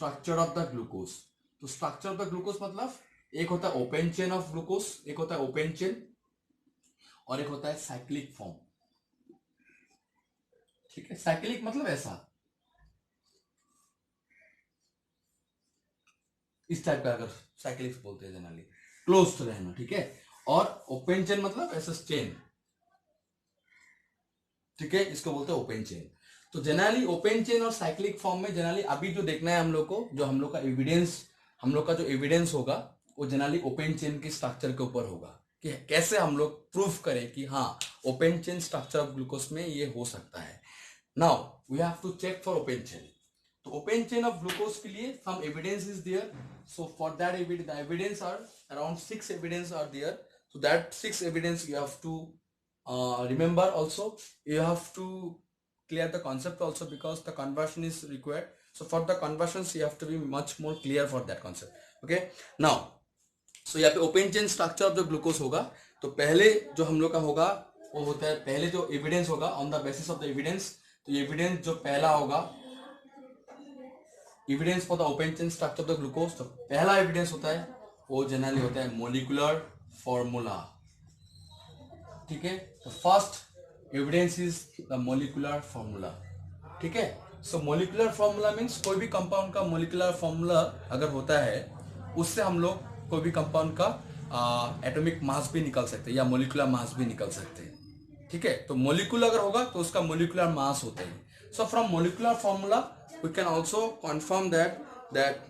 Structure of the glucose. तो structure of the glucose मतलब एक होता है ओपन चेन ऑफ ग्लूकोज, एक होता है ओपन चेन, और एक होता है साइक्लिक फॉर्म। ठीक है, साइक्लिक मतलब ऐसा, इस टाइप का, अगर साइक्लिक बोलते हैं जनरली क्लोज रहना। ठीक है, और ओपन चेन मतलब ऐसा चेन। ठीक है, इसको बोलते हैं ओपन चेन। तो जनरली ओपन चेन और साइक्लिक फॉर्म में जनरली अभी जो देखना है हम लोग को, जो हम लोग का एविडेंस, हम लोग का जो एविडेंस होगा वो जनरली ओपन चेन के स्ट्रक्चर के ऊपर होगा कि कैसे हम लोग प्रूफ करें कि हाँ open chain structure of glucose में ये हो सकता है। Now we have to check for open chain. तो ओपन चेन ऑफ ग्लूकोज के लिए some evidence is there. So for that evidence are around 6 evidence are there. So that 6 evidence you have to remember. Also you have to clear the concept also, because the conversion is required. So for the conversions you have to be much more clear for that concept. Okay, now so यहाँ पे open chain structure of the glucose होगा। तो पहले जो हम लोग का होगा वो होता है, पहले जो एविडेंस होगा on the basis of the evidence. तो एविडेंस जो पहला होगा, evidence for the open chain structure of the glucose, तो पहला एविडेंस होता है वो जनरली होता है मोलिकुलर फॉर्मूला। ठीक है, तो first evidence is the molecular formula. ठीक है, सो मोलिकुलर फॉर्मूला मीन्स कोई भी कंपाउंड का मोलिकुलर फॉर्मूला अगर होता है, उससे हम लोग कोई भी कंपाउंड का एटॉमिक मास भी निकल सकते हैं या मोलिकुलर मास भी निकल सकते हैं। ठीक है, तो मोलिकुलर अगर होगा तो उसका मोलिकुलर मास होता है। So from molecular formula we can also confirm that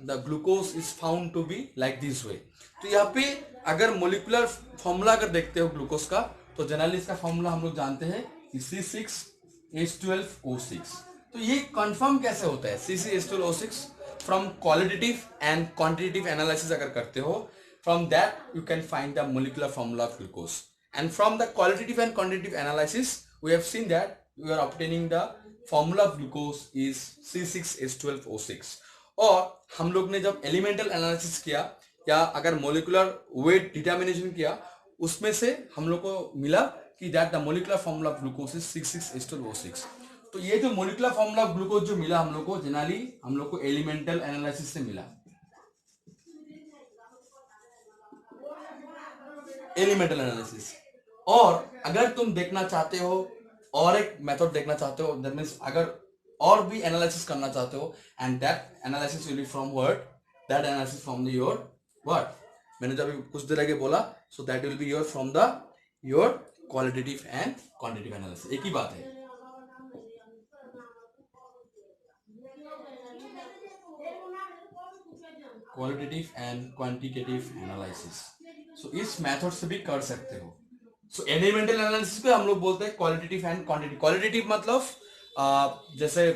the glucose is found to be like this way. तो यहाँ पे अगर मोलिकुलर फॉर्मूला अगर देखते हो ग्लूकोज का, तो जनरली इसका फॉर्मूला हम लोग जानते हैं C6H12O6। तो ये कंफर्म कैसे होता है C6H12O6? From qualitative and quantitative analysis अगर करते हो, from that you can find the molecular formula of glucose. And from the qualitative and quantitative analysis we have seen that we are obtaining the formula of glucose is C6H12O6। और हम लोग ने जब elemental analysis किया या अगर molecular weight determination किया, उसमें से हम लोग को मिला कि that the molecular formula of glucose is C6H12O6। तो ये जो मोलिकुलर फॉर्मूला ऑफ ग्लूकोज जो मिला हम लोग को, जनरली हम लोग को एलिमेंटल एनालिसिस से मिला, एलिमेंटल एनालिसिस। और अगर तुम देखना चाहते हो और एक मेथड देखना चाहते हो, दैट मींस अगर और भी एनालिसिस करना चाहते हो, and that analysis will be from word, that analysis from the your word. मैंने जब कुछ देर आगे बोला, so that will be your from the your qualitative and quantitative analysis, एक ही बात है। क्वालिटेटिव एंड क्वांटिटेटिव एनालिसिस, सो इस मेथड से भी कर सकते हो। सो एलिमेंटल एनालिसिस पे हम लोग बोलते हैं क्वालिटेटिव एंड क्वांटिटेटिव। क्वालिटेटिव मतलब जैसे,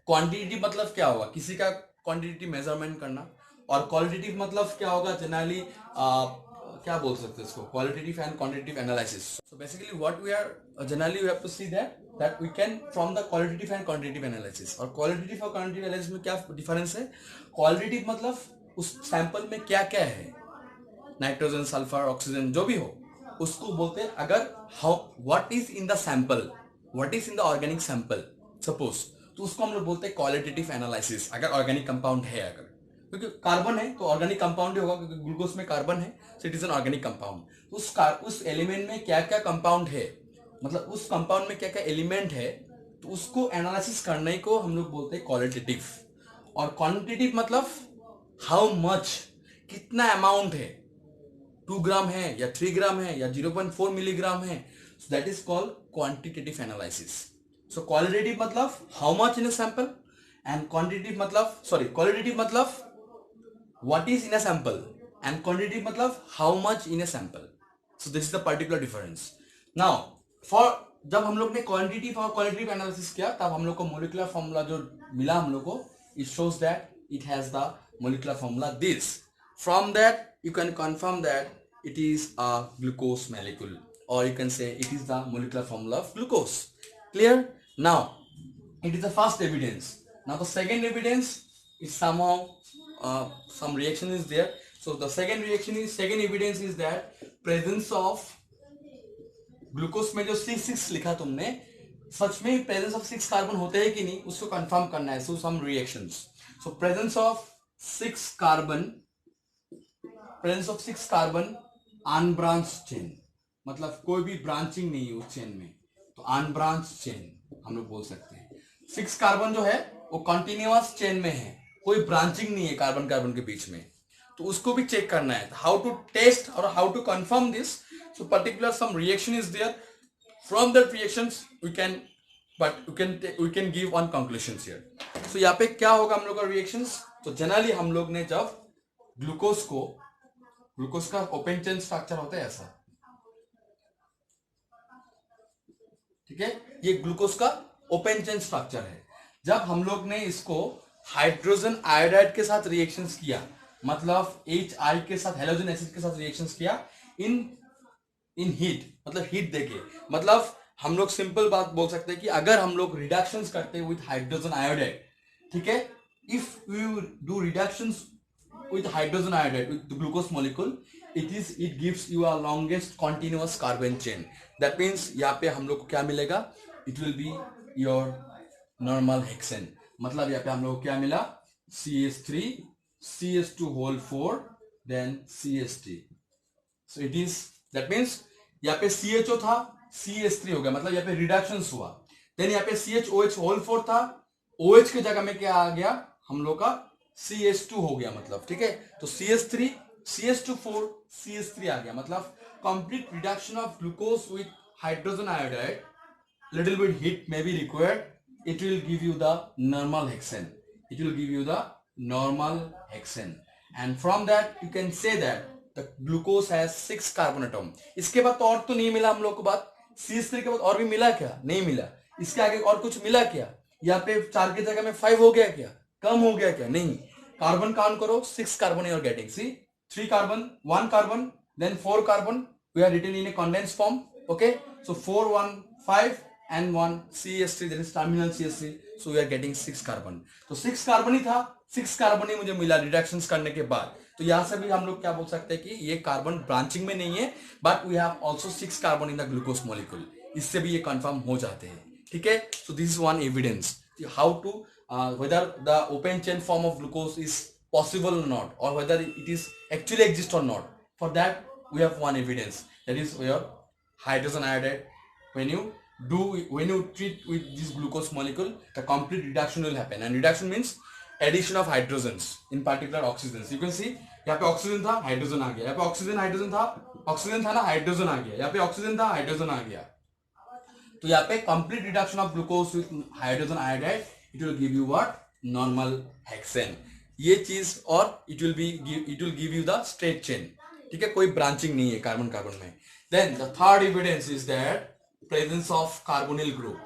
क्वांटिटेटिव मतलब क्या होगा, किसी का क्वांटिटेटिव मेजरमेंट करना, और क्वालिटेटिव मतलब क्या होगा जनरली, क्या बोल सकते हैं इसको, qualitative and quantitative analysis. So basically what we are generally we have to see that we can from the qualitative and quantitative analysis. और क्वालिटेटिव और क्वांटिटेटिव एनालिसिस में क्या डिफरेंस है? क्वालिटेटिव मतलब उस सैंपल में क्या क्या है, नाइट्रोजन, सल्फर, ऑक्सीजन जो भी हो, उसको बोलते हैं अगर how what is in the sample, what is in the organic sample suppose, तो उसको हम लोग बोलते हैं क्वालिटेटिव एनालिसिस। अगर ऑर्गेनिक कंपाउंड है, अगर क्योंकि कार्बन है तो ऑर्गेनिक कंपाउंड ही होगा, क्योंकि ग्लूकोज में कार्बन है, so it is an organic compound. तो उस एलिमेंट में क्या क्या कंपाउंड है, मतलब उस कंपाउंड में क्या क्या एलिमेंट है, तो उसको एनालिसिस करने को हम लोग बोलते हैं क्वालिटेटिव। और क्वांटिटेटिव मतलब हाउ मच, कितना अमाउंट है, 2 ग्राम है या 3 ग्राम है या 0.4 मिलीग्राम है, so that is called quantitative analysis. So qualitative मतलब how much in a sample, and quantitative मतलब qualitative मतलब what is in a sample, and quantitative मतलब how much in a sample. So this is the particular difference. Now for जब हम लोग ने quantitative और qualitative analysis किया, तब हम लोग को मोलिकुलर फॉर्मूला जो मिला हम लोग को, it shows that it has the molecular formula this. From that you can confirm that it is a glucose molecule, or you can say it is the molecular formula of glucose. Clear? Now it is the first evidence. Now the second evidence is somehow some reaction is there. So the second evidence is that presence of glucose में जो C6 लिखा तुमने, सच में presence of 6 carbon होते हैं कि नहीं, उसको कंफर्म करना है। So some reactions, so presence of six carbon unbranch chain, मतलब कोई भी ब्रांचिंग नहीं है उस चेन में, तो अनब्रांच चेन हम लोग बोल सकते हैं। 6 कार्बन जो है वो कंटिन्यूअस चेन में है, कोई ब्रांचिंग नहीं है कार्बन कार्बन के बीच में, तो उसको भी चेक करना है। हाउ टू टेस्ट और how to confirm this, so particular some reaction is there, from that reactions we can we can give one conclusions here. सो यहाँ पे क्या होगा हम लोग का रिएक्शंस, तो जनरली हम लोग ने जब ग्लूकोज का ओपन चेन स्ट्रक्चर होता है ऐसा, ठीक है, ये ग्लूकोज का ओपन चेन स्ट्रक्चर है। जब हम लोग ने इसको हाइड्रोजन आयोडाइड के साथ रिएक्शंस किया, मतलब HI के साथ, हेलोजन एसिड के साथ रिएक्शंस किया इन इन हीट, मतलब हीट देके, मतलब हम लोग सिंपल बात बोल सकते हैं कि अगर हम लोग रिडक्शंस करते हैं विथ हाइड्रोजन आयोडाइड, ठीक है, if you do reductions with hydrogen iodide with the glucose molecule, it gives you a longest continuous carbon chain. That means यहाँ पे हम लोग को क्या मिलेगा, it will be your normal hexane, मतलब यहाँ पे हम लोग को क्या मिला, CH3 CH2 whole 4 then CH3, so it is, that means यहाँ पे CHO था CH3 हो गया, मतलब यहाँ पे रिडक्शंस हुआ, देन यहाँ पे CHOH whole 4 था, OH की जगह में क्या आ गया हम लोग का CH2 हो गया, मतलब ठीक है, तो CH3 CH2 4 CH3 आ गया, मतलब complete reduction of glucose with hydrogen iodide, little bit heat may be required, it will give you the normal hexane, it will give you the normal hexane, and from that you can say that the glucose has 6 carbon atom। इसके बाद तो और तो नहीं मिला हम लोग को बात, CH3 के बाद और भी मिला क्या, नहीं मिला, इसके आगे और कुछ मिला क्या, यहाँ पे 4 की जगह में 5 हो गया क्या, कम हो गया क्या, नहीं, कार्बन काउंट करो, 6 carbon you are getting, C 3 carbon 1 carbon then 4 carbon, we are written in a condensed form, okay, so 4 1 5 and 1 CH3, that is terminal CH3, so we are getting 6 carbon, तो 6 carbon ही था, 6 carbon ही मुझे मिला reductions करने के बाद, तो यहां से भी हम लोग क्या बोल सकते हैं कि ये कार्बन ब्रांचिंग में नहीं है, but we have also 6 carbon in the glucose molecule, इससे भी ये कंफर्म हो जाते हैं, ठीक है, so this is one evidence how to whether the open chain form of glucose is possible or not, or whether it is actually exist or not. For that we have one evidence, that is your hydrogen iodide, when you treat with this glucose molecule, the complete reduction will happen, and reduction means addition of hydrogens, in particular oxygens, you can see यहाँ पे oxygen था hydrogen आ गया, यहाँ पे oxygen hydrogen था, oxygen था ना hydrogen आ गया, यहाँ पे ऑक्सीजन था हाइड्रोजन आ गया, तो यहाँ पे complete reduction of glucose with hydrogen iodide, it will give you what, normal hexane, ये चीज, और it will give you the straight chain, ठीक है, कोई ब्रांचिंग नहीं है कार्बन कार्बन में। Then the third evidence is that presence of carbonyl group,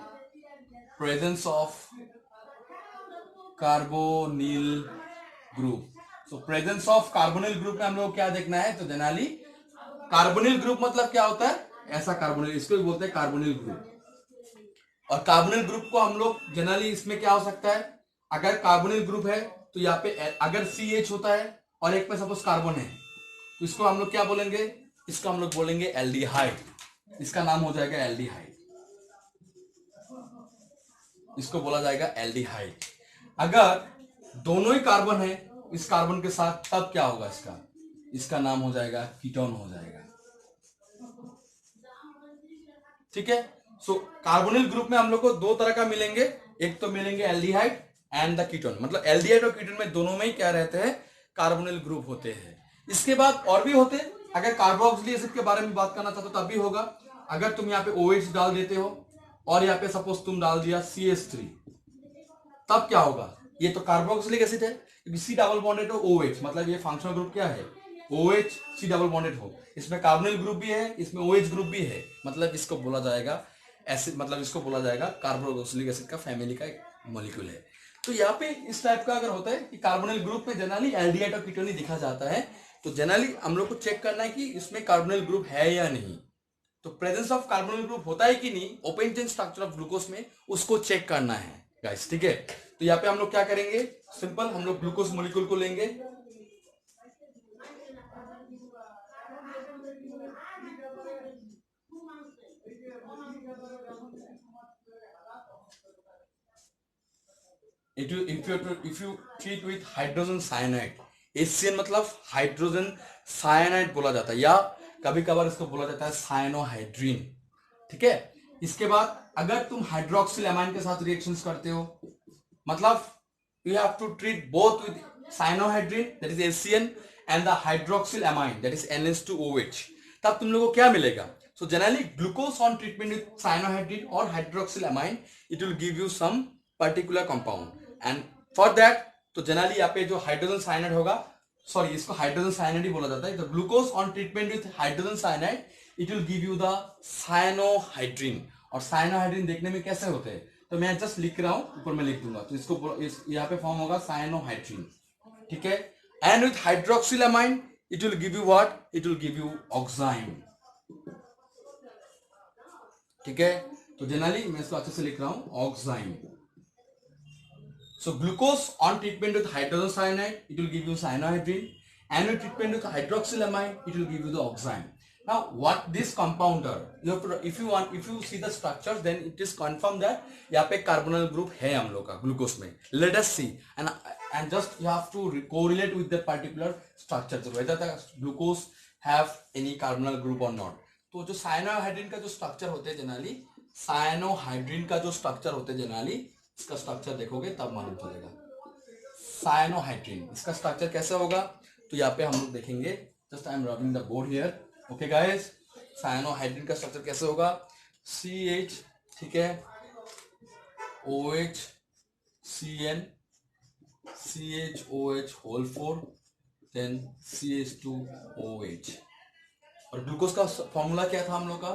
presence of carbonyl group, so presence of carbonyl group में हम लोग क्या देखना है, तो जनरली कार्बोनिल ग्रुप मतलब क्या होता है, ऐसा कार्बोनिल, इसको भी बोलते हैं कार्बोनिल ग्रुप, और कार्बोनिल ग्रुप को हम लोग जनरली इसमें क्या हो सकता है, अगर कार्बोनिल ग्रुप है तो यहाँ पे अगर CH होता है और एक पे सपोज कार्बन है, तो इसको हम लोग क्या बोलेंगे, इसको हम लोग बोलेंगे एल्डिहाइड, इसका नाम हो जाएगा एल्डिहाइड, इसको बोला जाएगा एल्डिहाइड। अगर दोनों ही कार्बन है इस कार्बन के साथ, तब क्या होगा, इसका नाम हो जाएगा कीटोन हो जाएगा, ठीक है। सो कार्बोनिल ग्रुप में हम लोग को दो तरह का मिलेंगे, एक तो मिलेंगे एल्डिहाइड एंड द कीटोन, मतलब एल्डिहाइड और कीटोन में दोनों में ही क्या रहते हैं, कार्बोनिल ग्रुप होते हैं। इसके बाद और भी होते हैं, अगर कार्बोक्सिलिक एसिड के बारे में बात करना चाहते हो तब भी होगा, अगर तुम यहाँ पे OH डाल देते हो और यहाँ पे सपोज तुम डाल दिया CH3, तब क्या होगा, ये तो कार्बोक्सिलिक एसिड है, C डबल बॉन्डेड हो OH, मतलब ये फंक्शनल ग्रुप क्या है, OH C डबल बॉन्डेड हो, इसमें कार्बोनिल ग्रुप भी है, इसमें OH ग्रुप भी है, मतलब इसको बोला जाएगा एसिड, मतलब इसको बोला जाएगा कार्बोक्सिलिक एसिड का फैमिली का एक मॉलिक्यूल है। तो यहाँ पे इस टाइप का अगर होता है कि कार्बोनिल ग्रुप में जनरली एल्डिहाइड और कीटोन ही दिखा जाता है, तो जनरली हम लोग को चेक करना है कि इसमें कार्बोनिल ग्रुप है या नहीं, तो प्रेजेंस ऑफ कार्बोनिल ग्रुप होता है कि नहीं open chain structure of glucose में, उसको चेक करना है गाइस, ठीक है। तो यहाँ पे हम लोग क्या करेंगे, सिंपल हम लोग ग्लूकोज मॉलिक्यूल को लेंगे, if you treat with hydrogen cyanide, HCN मतलब हाइड्रोजन साइनाइड बोला जाता है, या कभी कभार इसको बोला जाता है साइनोहाइड्रीन, ठीक है। इसके बाद अगर तुम हाइड्रोक्सिल अमाइन के साथ रिएक्शंस करते हो, मतलब you have to treat both with cyanohydrin that is HCN and the hydroxyl amine that is NH2OH, तब तुम लोगों को क्या मिलेगा? So generally glucose on treatment with cyanohydrin or hydroxyl amine, it will give you some particular compound, and for that तो generally यहाँ पे जो हाइड्रोजन साइनाइड होगा, सॉरी इसको हाइड्रोजन साइनाइड ही बोला जाता है, तो glucose on treatment with hydrogen cyanide it will give you the cyanohydrin. और साइनोहाइड्रिन देखने में कैसे होते हैं, तो मैं जस्ट लिख रहा हूं, ऊपर में लिख दूंगा, तो इसको यहाँ पे फॉर्म होगा साइनोहाइड्रिन, ठीक है। And with hydroxyl amine it will give you what, it will give you oxime, ठीक है। तो जनरली मैं इसको अच्छे से लिख रहा हूं, oxime. So glucose on treatment with hydrogen cyanide, it will give you cyanohydrin, and with treatment with hydroxylamine, it will give you the oxime. Now, what this compounder, if you see the structures, then it is confirmed that यहाँ पे carbonyl group है हम लोग का glucose में. Let us see, and just you have to correlate with that particular structure, so whether the glucose have any carbonyl group or not. तो जो cyanohydrin का जो structure होते हैं जनरली, cyanohydrin का जो structure होते हैं जनरली, इसका स्ट्रक्चर देखोगे तब मालूम चलेगा। साइनोहाइड्रिन इसका स्ट्रक्चर कैसे होगा, तो यहाँ पे हम लोग देखेंगे, just I am rubbing the board here, okay guys. Cyanohydrin का स्ट्रक्चर कैसे होगा, CH, ठीक है, OH, CN, CHOH whole 4, then CH2OH। और ग्लूकोज का फॉर्मूला क्या था हम लोग का,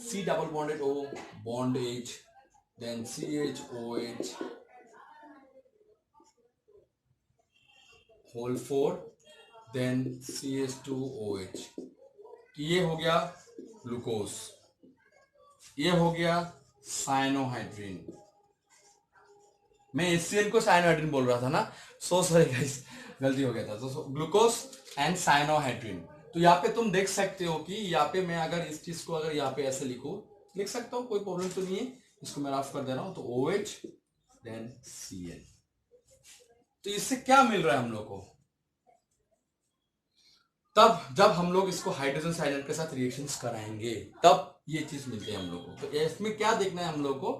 C double bonded O bond H, then CHOH whole 4, then CH2OH। ये हो गया ग्लूकोज, ये हो गया साइनोहाइड्रिन। मैं HCN को साइनोहाइड्रिन बोल रहा था ना, सो सॉरी गाइस, गलती हो गया था। तो ग्लूकोज एंड साइनोहाइड्रिन, तो यहाँ पे तुम देख सकते हो कि यहाँ पे मैं अगर इस चीज को अगर यहाँ पे ऐसे लिख सकता हूँ, कोई प्रॉब्लम तो नहीं है, इसको मैं रफ कर दे रहा हूं, तो OH देन CN। तो इससे क्या मिल रहा है हम लोग को, तब जब हम लोग इसको हाइड्रोजन साइनाइड के साथ रिएक्शंस कराएंगे तब ये चीज मिलती है हम लोग को। तो इसमें क्या देखना है हम लोग को,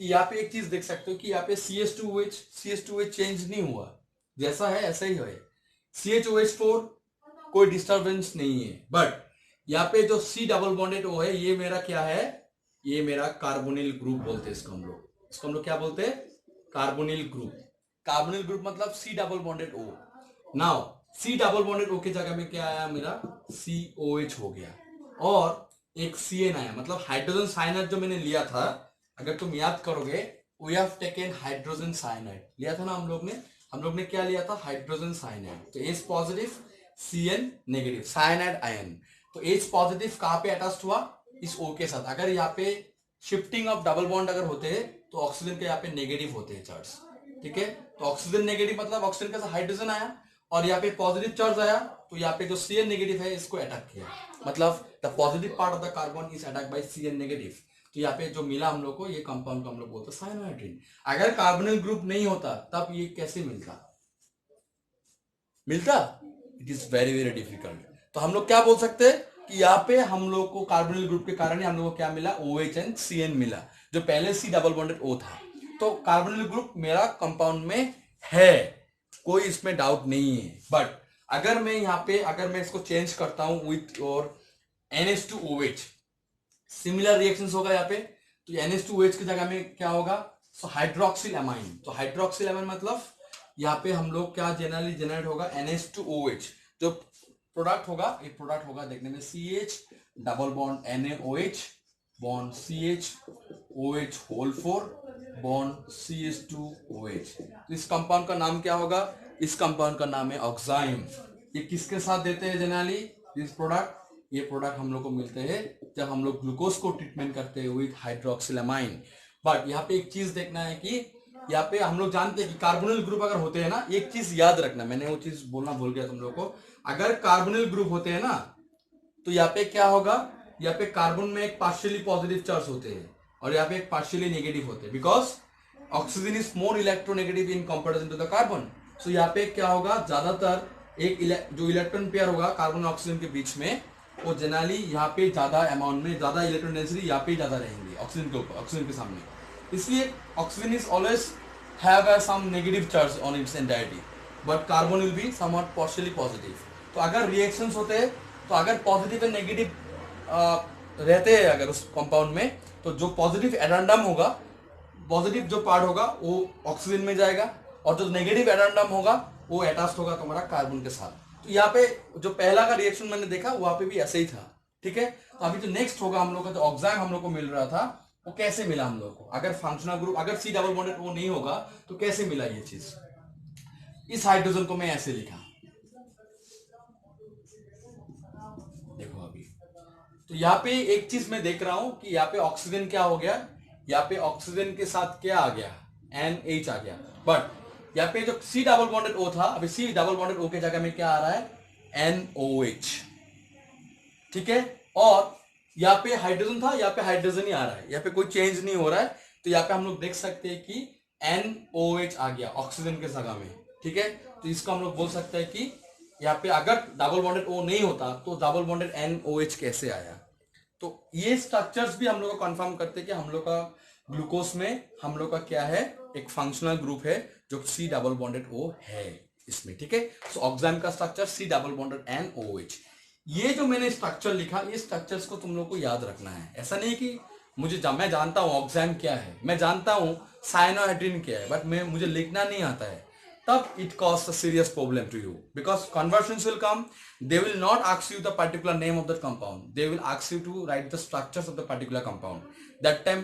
कि यहाँ पे एक चीज देख सकते हो कि यहाँ पे CH2OH चेंज नहीं हुआ, जैसा है ऐसा ही है। CHOH4 कोई डिस्टर्बेंस नहीं है, बट यहाँ पे जो C डबल बॉन्डेड O है, ये मेरा क्या है, ये मेरा कार्बोनिल ग्रुप बोलते हैं इसको हम लोग क्या बोलते हैं, कार्बोनिल ग्रुप। कार्बोनिल ग्रुप मतलब C double bonded O। Now C double bonded O की जगह में क्या आया, मेरा COH हो गया, और एक CN आया, मतलब हाइड्रोजन साइनाइड जो मैंने लिया था, अगर तुम याद करोगे, we have taken hydrogen cyanide लिया था ना हम लोग ने क्या लिया था, हाइड्रोजन साइनाइड। तो H positive CN negative, cyanide ion. तो H पॉजिटिव कहां पे अटैच्ड हुआ, इस O के साथ। अगर यहाँ पे शिफ्टिंग ऑफ डबल बॉन्ड अगर होते हैं तो ऑक्सीजन के यहाँ पे नेगेटिव होते हैं चार्ज, ठीक है। तो ऑक्सीजन नेगेटिव मतलब ऑक्सीजन के साथ हाइड्रोजन आया, और यहाँ पे पॉजिटिव चार्ज आया, तो यहाँ पे जो CN नेगेटिव है इसको अटैक किया, मतलब the positive part of the carbon is attack by CN negative. तो यहाँ पे जो मिला हम लोग को, ये कंपाउंड को हम लोग बोलते हैं साइनोहाइड्रिन। अगर कार्बोनिल ग्रुप नहीं होता तब ये कैसे मिलता, it is very very difficult. तो हम लोग क्या बोल सकते हैं कि यहाँ पे हम लोग को कार्बोनिल ग्रुप के कारण ही हम लोग को क्या मिला, OH एंड CN मिला, जो पहले C डबल बॉन्डेड O था। तो कार्बोनिल ग्रुप मेरा कंपाउंड में है, कोई इसमें डाउट नहीं है। बट अगर मैं यहाँ पे अगर मैं इसको चेंज करता हूं विथ और NH2OH, सिमिलर रिएक्शंस होगा यहाँ पे। तो NH2OH की जगह में क्या होगा, सो हाइड्रोक्सिल अमाइन। तो हाइड्रोक्सिल अमाइन मतलब यहाँ पे हम लोग क्या जनरली जनरेट होगा, NH2OH। जो प्रोडक्ट होगा, एक प्रोडक्ट होगा देखने में CH double bond NaOH bond CHOH whole 4 bond CH2OH। तो इस कंपाउंड का नाम क्या होगा, इस कंपाउंड का नाम है ऑक्साइम। ये किसके साथ देते हैं जनरली दिस प्रोडक्ट, ये प्रोडक्ट हम लोग को मिलते हैं जब हम लोग ग्लूकोज को ट्रीटमेंट करते हैं विथ हाइड्रोक्सिलामाइन। बट यहाँ पे एक चीज देखना है कि यहाँ पे हम लोग जानते हैं कि कार्बोनिल ग्रुप अगर होते हैं ना, एक चीज याद रखना, मैंने वो चीज बोलना भूल गया तुम लोग को। अगर कार्बोनिल ग्रुप होते हैं ना, तो यहाँ पे क्या होगा, यहाँ पे कार्बन में एक पार्शियली पॉजिटिव चार्ज होते हैं और यहाँ पे एक पार्शियली नेगेटिव होते हैं, because oxygen is more electronegative in comparison to the carbon. So यहाँ पे क्या होगा, ज्यादातर एक जो इलेक्ट्रॉन पेयर होगा कार्बन और ऑक्सीजन के बीच में, वो जनरली यहाँ पे ज्यादा अमाउंट में, ज्यादा इलेक्ट्रॉन डेंसिटी यहाँ पे ज्यादा रहेंगे ऑक्सीजन के ऊपर, ऑक्सीजन के सामने। इसलिए oxygen is always have some negative charge on its entirety, but carbon will be somewhat partially positive. तो अगर रिएक्शंस होते हैं, तो अगर पॉजिटिव एंड नेगेटिव रहते हैं अगर उस कंपाउंड में, तो जो पॉजिटिव एडेंडम होगा, पॉजिटिव जो पार्ट होगा वो ऑक्सीजन में जाएगा, और जो नेगेटिव एडेंडम होगा वो अटैच्ड होगा तुम्हारा कार्बन के साथ। तो यहाँ पे जो पहला का रिएक्शन मैंने देखा वहां पे भी ऐसे ही था, ठीक है। तो अभी जो नेक्स्ट होगा हम लोग का, जो ऑक्साइड हम लोग को मिल रहा था, वो कैसे मिला हम लोग को, अगर फंक्शनल ग्रुप, अगर सी डबल बॉन्डेड O नहीं होगा तो कैसे मिला ये चीज। इस हाइड्रोजन को मैं ऐसे लिखा, देखो अभी। तो यहाँ पे एक चीज मैं देख रहा हूं कि यहाँ पे ऑक्सीजन क्या हो गया, यहाँ पे ऑक्सीजन के साथ क्या आ गया, NH आ गया। बट यहाँ पे जो C डबल बॉन्डेड O था, अभी C डबल बॉन्डेड O के जगह में क्या आ रहा है, NOH, ठीक है। और यहाँ पे हाइड्रोजन था, यहाँ पे हाइड्रोजन ही आ रहा है, यहाँ पे कोई चेंज नहीं हो रहा है। तो यहाँ पे हम लोग देख सकते हैं कि NOH आ गया ऑक्सीजन के जगह में, ठीक है। तो इसको हम लोग बोल सकते हैं कि यहाँ पे अगर डबल बॉन्डेड O नहीं होता तो डबल बॉन्डेड NOH कैसे आया। तो ये स्ट्रक्चर्स भी हम लोग को कंफर्म करते हैं कि हम लोग का ग्लूकोज में हम लोग का क्या है, एक फंक्शनल ग्रुप है जो C डबल बॉन्डेड O है इसमें, ठीक है। सो ऑक्साइड का structure C double bonded NOH। ये जो मैंने स्ट्रक्चर लिखा, ये स्ट्रक्चर्स को तुम लोग को याद रखना है। ऐसा नहीं कि मैं जानता हूं ऑक्साइड क्या है, मैं जानता हूं साइनोहाइड्रिन क्या है, बट मुझे लिखना नहीं आता है, तब it causes a serious problem to you, because conversions will come, they will not ask you the particular name of that compound, they will ask you to write the structures of the particular compound, that time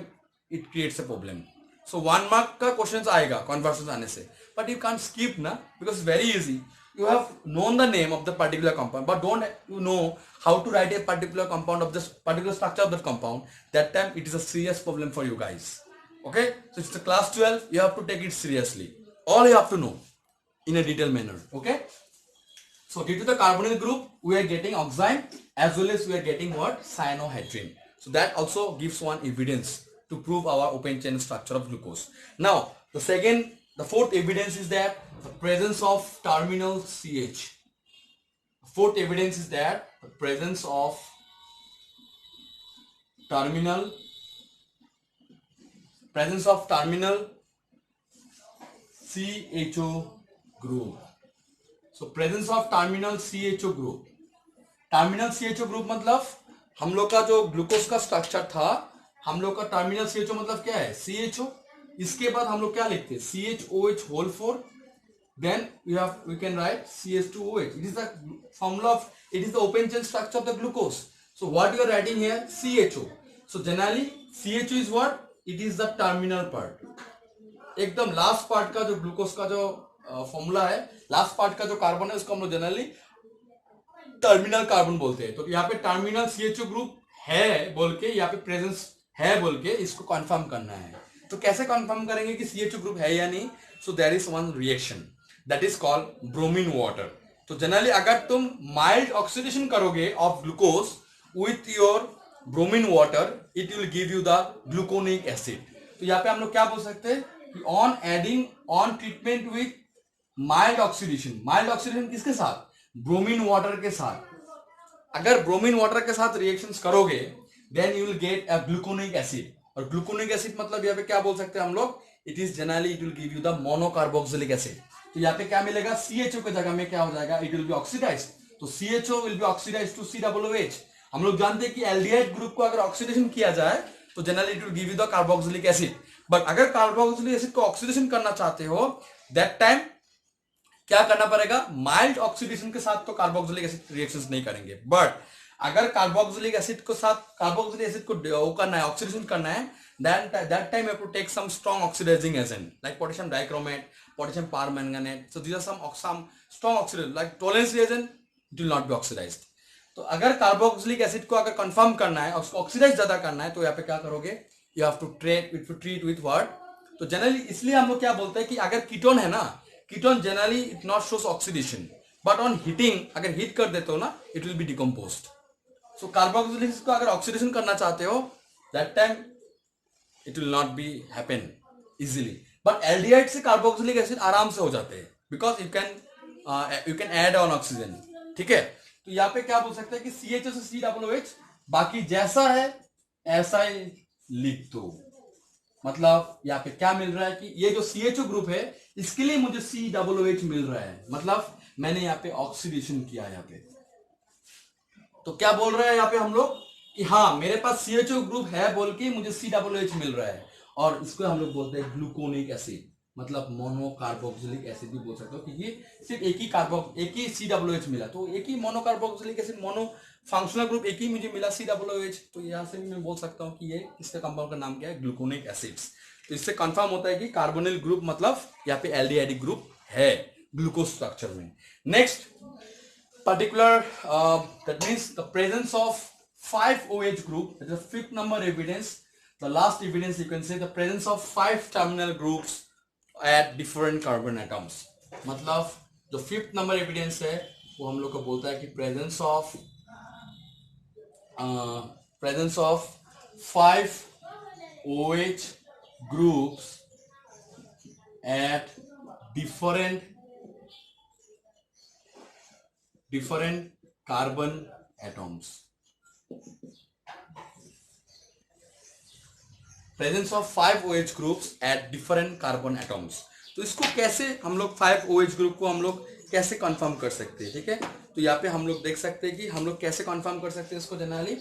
it creates a problem. So 1 mark का questions आएगा conversions आने से, but you can't skip ना, because it's very easy. You have known the name of the particular compound, but don't you know how to write a particular compound of this particular structure of that compound, that time it is a serious problem for you guys. Okay, so it's the class 12, you have to take it seriously, all you have to know in a detailed manner. Okay, so due to the carbonyl group we are getting oxime, as well as we are getting what, cyanohydrin. So that also gives one evidence to prove our open chain structure of glucose. Now the fourth evidence is that the presence of terminal CH. The fourth evidence is that the presence of terminal CHO group. So presence of terminal CHO group. Terminal CHO group मतलब हम लोग का जो glucose का structure था, हम लोग का टर्मिनल CHO मतलब क्या है, CHO। इसके बाद हम लोग क्या लिखते हैं, CHOH whole 4, then we can write CH2OH. It is the formula of, it is the open chain structure of the glucose. So what you are writing here, CHO. So generally CHO is what, it is the terminal part, एकदम last part का जो glucose का जो formula है, last part का जो carbon है उसको हम लोग जनरली टर्मिनल कार्बन बोलते हैं। तो यहाँ पे टर्मिनल CHO ग्रुप है बोल के, यहाँ पे प्रेजेंस है बोल के इसको कंफर्म करना है। तो कैसे कंफर्म करेंगे कि CHO ग्रुप है या नहीं, so there is one reaction that is called bromine water. तो जनरली अगर तुम माइल्ड ऑक्सीडेशन करोगे of glucose with your bromine water, it will give you the gluconic acid. तो यहाँ पे हम लोग क्या बोल सकते हैं, on treatment with mild oxidation किसके साथ, ब्रोमीन वाटर के साथ। अगर ब्रोमीन वाटर के साथ रिएक्शंस करोगे then you will get a gluconic acid. और ग्लूकोनिक एसिड मतलब यहाँ पे क्या बोल सकते हैं हम लोग, it is generally it will give you the monocarboxylic acid. तो यहाँ पे क्या मिलेगा, CHO के जगह में क्या हो जाएगा, इट विल बी ऑक्सीडाइज्ड। तो CHO will be oxidised to COOH। हम लोग जानते हैं कि एल्डिहाइड ग्रुप को अगर ऑक्सीडेशन किया जाए तो generally it will give you the carboxylic acid. But अगर कार्बोक्सिलिक एसिड को ऑक्सीडेशन करना चाहते हो, दैट टाइम क्या करना पड़ेगा, माइल्ड ऑक्सीडेशन के साथ तो कार्बोक्सिलिक एसिड रिएक्शंस नहीं करेंगे, बट अगर कार्बोक्सिलिक एसिड को करना है, ऑक्सीडेशन करना है, then that time you have to take some strong oxidizing agent like potassium dichromate, potassium permanganate. So these are some strong oxidants like Tollens reagent, it will not be oxidized. तो अगर carboxylic acid को अगर confirm करना है और उसको oxidise ज्यादा करना है तो यहाँ पे क्या करोगे, you have to treat with what. तो जनरली इसलिए हम लोग क्या बोलते हैं कि अगर कीटोन है ना, ketone generally it not shows oxidation, but on heating अगर हीट कर देते हो ना, it will B decomposed. So carboxylic को अगर ऑक्सीडेशन करना चाहते हो, that time it will not be happen easily, but aldehyde से कार्बोक्सिलिक एसिड आराम से हो जाते हैं because you can add on oxygen, ठीक है। तो यहाँ पे क्या बोल सकते हैं कि CHO से COOH, बाकी जैसा है ऐसा ही लिख दो। मतलब यहाँ पे क्या मिल रहा है कि ये जो CHO ग्रुप है इसके लिए मुझे COOH मिल रहा है, मतलब मैंने यहाँ पे ऑक्सीडेशन किया यहाँ पे। तो क्या बोल रहे हैं यहाँ पे हम लोग कि हाँ मेरे पास CHO ग्रुप है बोल के मुझे COOH मिल रहा है, और इसको हम लोग बोलते हैं ग्लूकोनिक एसिड, मतलब मोनोकार्बोक्सिलिक एसिड भी बोल सकते हो, क्योंकि सिर्फ एक ही COOH मिला, तो एक ही monocarboxylic acid, mono functional group एक ही मुझे मिला COOH। तो यहाँ से भी मैं बोल सकता हूँ कि ये इसके कंपाउंड का नाम क्या है, ग्लूकोनिक एसिड्स। तो इससे कंफर्म होता है कि कार्बोनिल ग्रुप मतलब यहाँ पे एल्डिहाइड ग्रुप है ग्लूकोज स्ट्रक्चर में। Next particular that means the presence of 5OH group, that is the fifth number evidence, the last evidence you can say the presence of 5 terminal groups at different carbon atoms। मतलब जो fifth number evidence है वो हम लोग को बोलता है कि presence of 5OH groups at different carbon atoms। Presence of 5OH groups at different carbon atoms. तो इसको कैसे हम लोग 5OH ग्रुप को हम लोग कैसे कंफर्म कर सकते हैं, ठीक है। तो यहाँ पे हम लोग देख सकते हैं कि हम लोग कैसे कंफर्म कर सकते हैं इसको जनरली।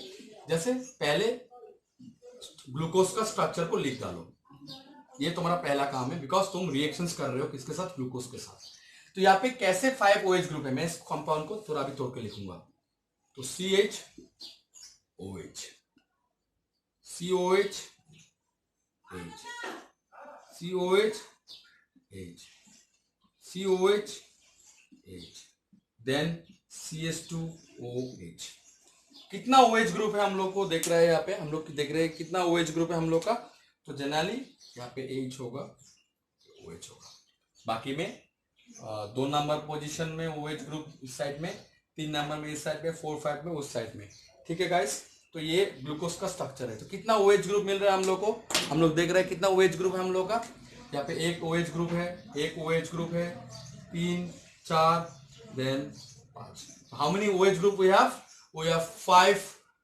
जैसे पहले ग्लूकोज का स्ट्रक्चर को लिख डालो, ये तुम्हारा पहला काम है बिकॉज तुम रिएक्शंस कर रहे हो किसके साथ, ग्लूकोज के साथ। तो यहाँ पे कैसे 5OH ग्रुप है, मैं इस कंपाउंड को थोड़ा भी तोड़ के लिखूंगा। तो CHOH, COH, H, COH, H, COH, H, then CH2OH। कितना OH ग्रुप है हम लोग को देख रहे हैं, यहाँ पे हम लोग देख रहे हैं कितना OH ग्रुप है हम लोग का। तो जनरली यहाँ पे H होगा, OH होगा। बाकी में 2 नंबर पोजीशन में OH ग्रुप इस साइड में, 3 नंबर में इस साइड में, 4, 5 में उस साइड में, ठीक है गाइस। तो ये ग्लूकोज का स्ट्रक्चर है। तो कितना OH ग्रुप मिल रहा है हम लोग को, हम लोग देख रहे हैं कितना OH ग्रुप है हम लोग का। यहाँ पे एक OH ग्रुप है, एक OH ग्रुप है, 3, 4, then 5। How many OH group we have, we have 5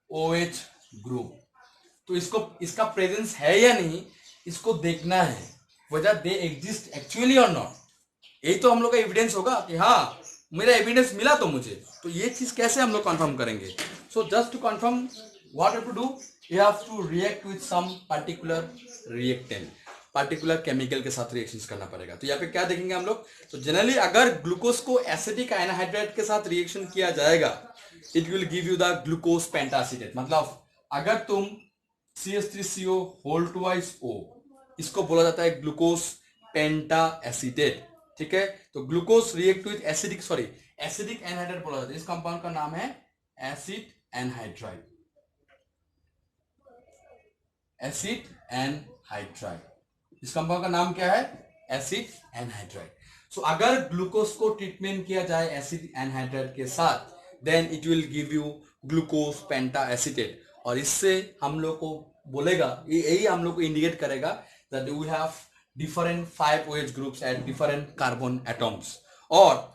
OH group. तो इसका प्रेजेंस है या नहीं इसको देखना है, वजह दे एग्जिस्ट एक्चुअली और नॉट। यही तो हम लोग का एविडेंस होगा कि हाँ मेरा एविडेंस मिला तो मुझे। तो ये चीज कैसे हम लोग कंफर्म करेंगे। So just to confirm what have to do, you have to react with some particular reactant, particular chemical के साथ रिएक्शंस करना पड़ेगा। तो यहाँ पे क्या देखेंगे हम लोग, तो जनरली अगर ग्लूकोज को एसिडिक एनहाइड्राइड के साथ रिएक्शन किया जाएगा it will give you the glucose pentaacetate. मतलब अगर तुम CH3CO होल टुवाइस O, इसको बोला जाता है ग्लूकोज पेंटा एसिटेट, ठीक है। तो glucose react with acidic anhydride बोला जाता है। इस कंपाउंड का नाम है एसिड एनहाइड्राइड, एसिड एनहाइड्राइड। इस कंपाउंड का नाम क्या है, एसिड एनहाइड्राइड। सो अगर ग्लूकोज को ट्रीटमेंट किया जाए एसिड एनहाइड्राइड के साथ then it will give you glucose pentaacetate. और इससे हम लोग को बोलेगा, यही हम लोग को इंडिकेट करेगा that we have different 5OH groups at different carbon atoms. और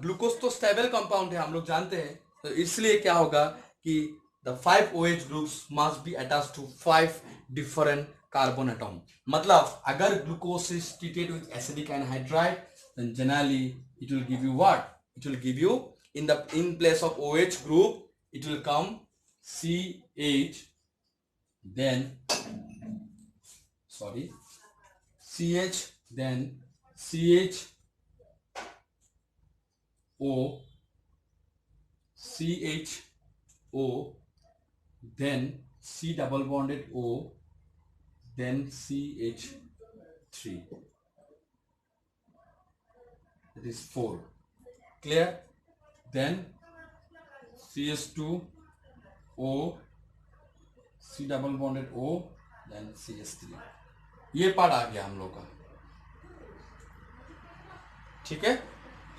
ग्लूकोज तो स्टेबल कंपाउंड है हम लोग जानते हैं, तो इसलिए क्या होगा कि the 5OH groups must be attached to 5 different carbon atom. मतलब अगर glucose is treated with acidic anhydride then generally it will give you what, it will give you in place of OH group it will come CH, then CH, then CHO, CHO, then C double bonded O, then CH3, that is 4, clear। then CH2O, C double bonded O, then CH3। ये part आ गया हम लोग का, ठीक है।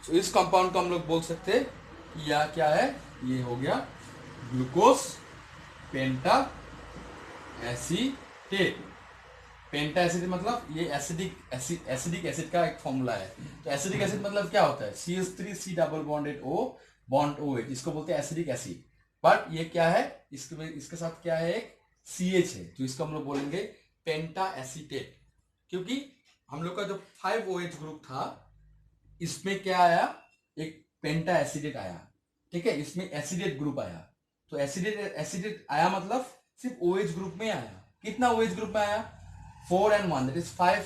तो इस compound को हम लोग बोल सकते हैं कि यह क्या है, ये हो गया ग्लूकोज पेंटा एसिटेट। पेंटा एसिड मतलब ये एसिडिक एसिड का एक फॉर्मूला है। तो एसिडिक एसिड मतलब क्या होता है, CH3 C double bonded O bond OH, इसको बोलते हैं एसिडिक एसिड। बट ये क्या है, इसके साथ क्या है, एक CH है, तो इसको हम लोग बोलेंगे पेंटा एसीटेट। क्योंकि हम लोग का जो 5OH ग्रुप था इसमें क्या आया, एक पेंटा एसिडेट आया, ठीक है, इसमें एसिडेट ग्रुप आया। तो एसिडेट आया मतलब सिर्फ OH ग्रुप में आया। कितना OH ग्रुप में आया, 4 and 1 दैट इज 5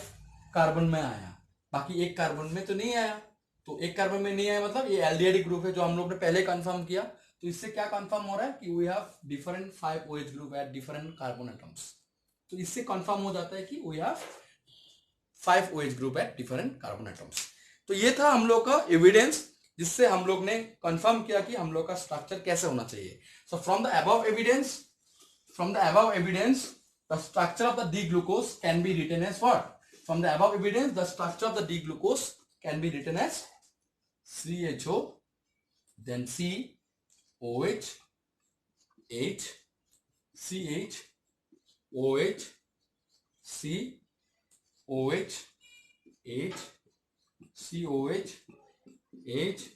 कार्बन में आया, बाकी एक कार्बन में तो नहीं आया। तो एक कार्बन में नहीं आया मतलब ये एल्डिहाइडिक ग्रुप है, जो हम लोग ने पहले कंफर्म किया। तो इससे क्या कंफर्म हो रहा है कि we have different 5OH group at different carbon atoms. तो इससे कंफर्म हो जाता है कि we have 5OH group at different carbon atoms. तो ये था हम लोग का एविडेंस, जिससे हम लोग ने कंफर्म किया कि हम लोग का स्ट्रक्चर कैसे होना चाहिए। So from the above evidence the structure of the D-glucose can be written as what? From the above evidence, the structure of the D-glucose can be written as CHO, then C, OH, H, CH, OH, C, OH, H, COH, H,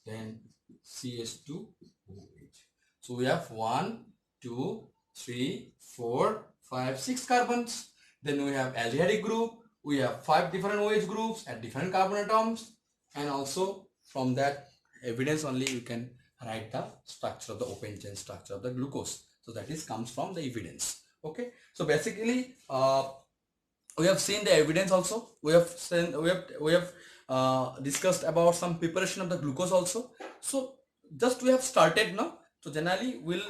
then CH2OH. So we have 1, 2, 3, 4, 5, 6 carbons. Then we have aldehydic group. We have 5 different OH groups at different carbon atoms, and also from that evidence only you can write the structure of the open chain structure of the glucose. So that is comes from the evidence. Okay. So basically, we have seen the evidence also. We have discussed about some preparation of the glucose also. So just we have started now. So generally we'll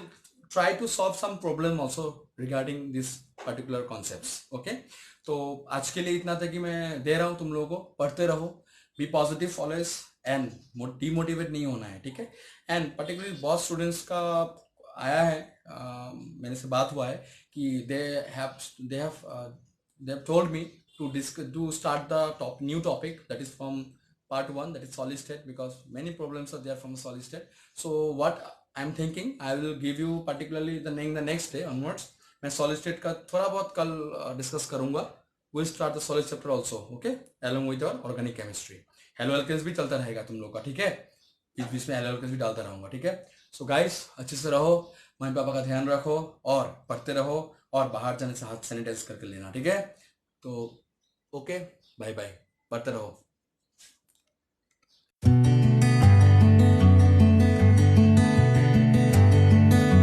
try to solve some problem also regarding this particular concepts. Okay, तो आज के लिए इतना था कि मैं दे रहा हूँ तुम लोगों को, पढ़ते रहो, be positive always and demotivate नहीं होना है, ठीक है। एंड पर्टिकुलरली बहुत स्टूडेंट्स का आया है, मेरे से बात हुआ है कि they have told me to start the new topic, that is from part 1, that is solid state, because many problems are there from solid state. So what I'm thinking, I will give you particularly the next day onwards, मैं solid state का थोड़ा बहुत कल discuss करूंगा। we'll start the solid chapter also, okay, along with your organic chemistry. Haloalkanes भी चलता रहेगा तुम लोग का, ठीक है, बीच बीच में हेलो एल्केन्स भी डालता रहूंगा, ठीक है। सो गाइस, अच्छे से रहो, मम्मी पापा का ध्यान रखो और पढ़ते रहो, और बाहर जाने से हाथ सैनिटाइज करके लेना, ठीक है। तो ओके, बाय बाय, पढ़ते रहो।